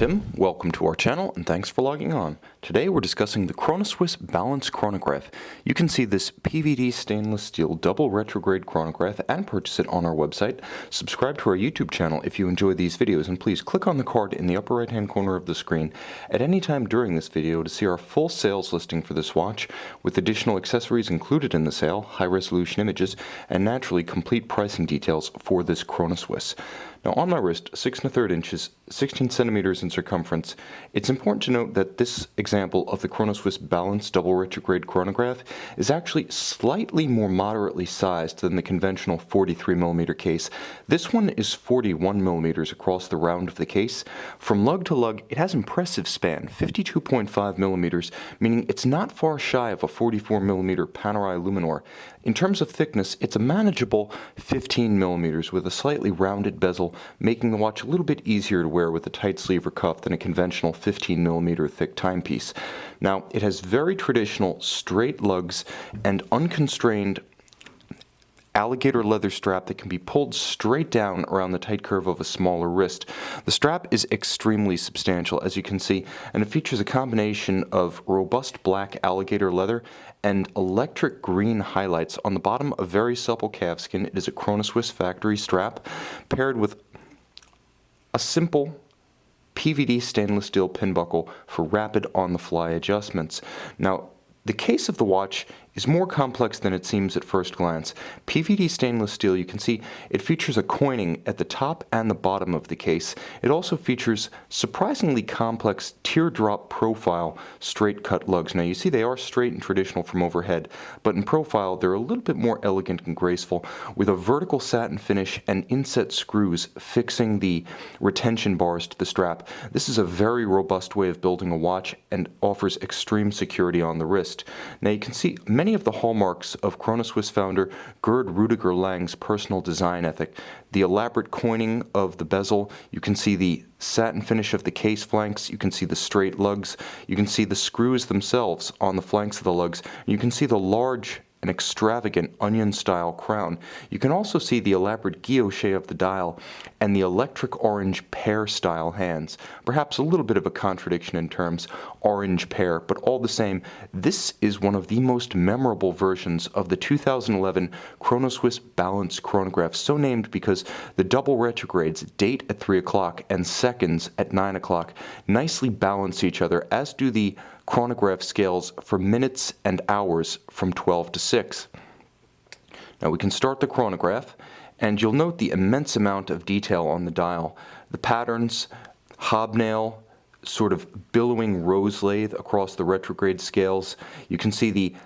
Tim, welcome to our channel and thanks for logging on. Today we're discussing the Chronoswiss Balanced Chronograph. You can see this PVD stainless steel double retrograde chronograph and purchase it on our website. Subscribe to our YouTube channel if you enjoy these videos, and please click on the card in the upper right hand corner of the screen at any time during this video to see our full sales listing for this watch with additional accessories included in the sale, high resolution images, and naturally complete pricing details for this Chronoswiss. Now on my wrist, 6 1/3 inches, 16 centimeters in circumference, it's important to note that this example of the Chronoswiss Balanced Double Retrograde Chronograph is actually slightly more moderately sized than the conventional 43mm case. This one is 41mm across the round of the case. From lug to lug, it has impressive span, 52.5mm, meaning it's not far shy of a 44mm Panerai Luminor. In terms of thickness, it's a manageable 15mm with a slightly rounded bezel, making the watch a little bit easier to wear with a tight sleeve or cuff than a conventional 15mm thick timepiece. Now, it has very traditional straight lugs and unconstrained alligator leather strap that can be pulled straight down around the tight curve of a smaller wrist. The strap is extremely substantial, as you can see, and it features a combination of robust black alligator leather and electric green highlights. On the bottom, a very supple calfskin. It is a Chronoswiss factory strap paired with a simple PVD stainless steel pin buckle for rapid on-the-fly adjustments. Now, the case of the watch is more complex than it seems at first glance. PVD stainless steel, you can see it features a coining at the top and the bottom of the case. It also features surprisingly complex teardrop profile straight cut lugs. Now you see they are straight and traditional from overhead, but in profile they're a little bit more elegant and graceful, with a vertical satin finish and inset screws fixing the retention bars to the strap. This is a very robust way of building a watch and offers extreme security on the wrist. Now you can see many of the hallmarks of Chronoswiss founder Gerd Rudiger Lang's personal design ethic. The elaborate coining of the bezel, you can see the satin finish of the case flanks, you can see the straight lugs, you can see the screws themselves on the flanks of the lugs, and you can see the large and extravagant onion-style crown. You can also see the elaborate guilloche of the dial and the electric orange pear-style hands. Perhaps a little bit of a contradiction in terms, orange pear, but all the same, this is one of the most memorable versions of the 2011 Chronoswiss Balanced Chronograph, so named because the double retrogrades, date at 3 o'clock and seconds at 9 o'clock, nicely balance each other, as do the chronograph scales for minutes and hours from 12 to 6. Now we can start the chronograph, and you'll note the immense amount of detail on the dial. The patterns, hobnail, sort of billowing rose lathe across the retrograde scales. You can see the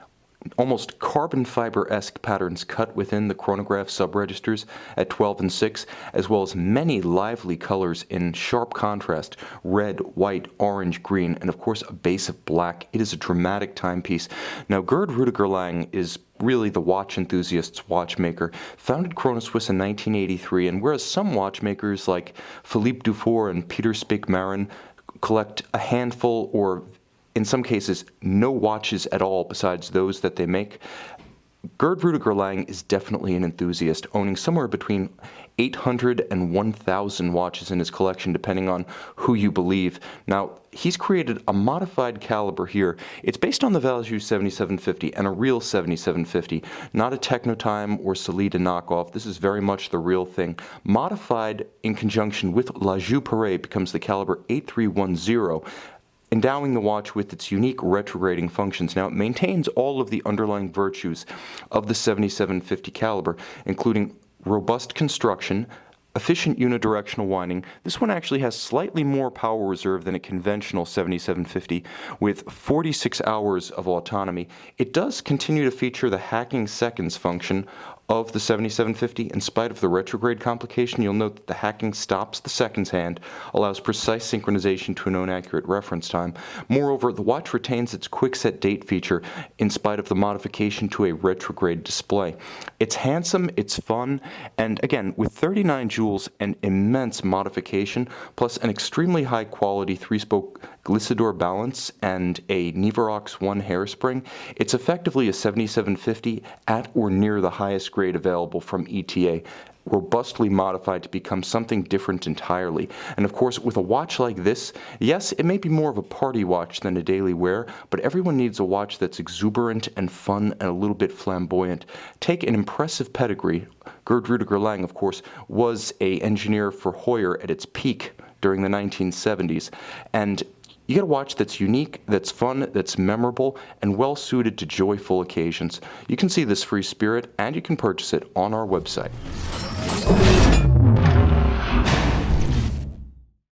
almost carbon fiber-esque patterns cut within the chronograph subregisters at 12 and 6, as well as many lively colors in sharp contrast: red, white, orange, green, and of course a base of black. It is a dramatic timepiece. Now, Gerd Rudiger Lang is really the watch enthusiast's watchmaker. Founded Chronoswiss in 1983, and whereas some watchmakers like Philippe Dufour and Peter Spink-Marin collect a handful or in some cases no watches at all besides those that they make, Gerd Rudiger Lang is definitely an enthusiast, owning somewhere between 800 and 1,000 watches in his collection, depending on who you believe. Now, he's created a modified caliber here. It's based on the Valjoux 7750 and a real 7750, not a Technotime or Solida knockoff. This is very much the real thing. Modified in conjunction with La Joux Pareil becomes the caliber 8310, endowing the watch with its unique retrograding functions. Now, it maintains all of the underlying virtues of the 7750 caliber, including robust construction, efficient unidirectional winding. This one actually has slightly more power reserve than a conventional 7750 with 46 hours of autonomy. It does continue to feature the hacking seconds function of the 7750. In spite of the retrograde complication, you'll note that the hacking stops the seconds hand, allows precise synchronization to a known accurate reference time. Moreover, the watch retains its quick set date feature in spite of the modification to a retrograde display. It's handsome, it's fun, and again, with 39 jewels and immense modification, plus an extremely high quality 3-spoke Glissador balance and a Nivarox 1 hairspring, it's effectively a 7750 at or near the highest grade available from ETA. robustly modified to become something different entirely. And of course, with a watch like this, yes, it may be more of a party watch than a daily wear, but everyone needs a watch that's exuberant and fun and a little bit flamboyant. Take an impressive pedigree. Gerd Rudiger Lang, of course, was an engineer for Heuer at its peak during the 1970s. And you get a watch that's unique, that's fun, that's memorable, and well suited to joyful occasions. You can see this free spirit, and you can purchase it on our website.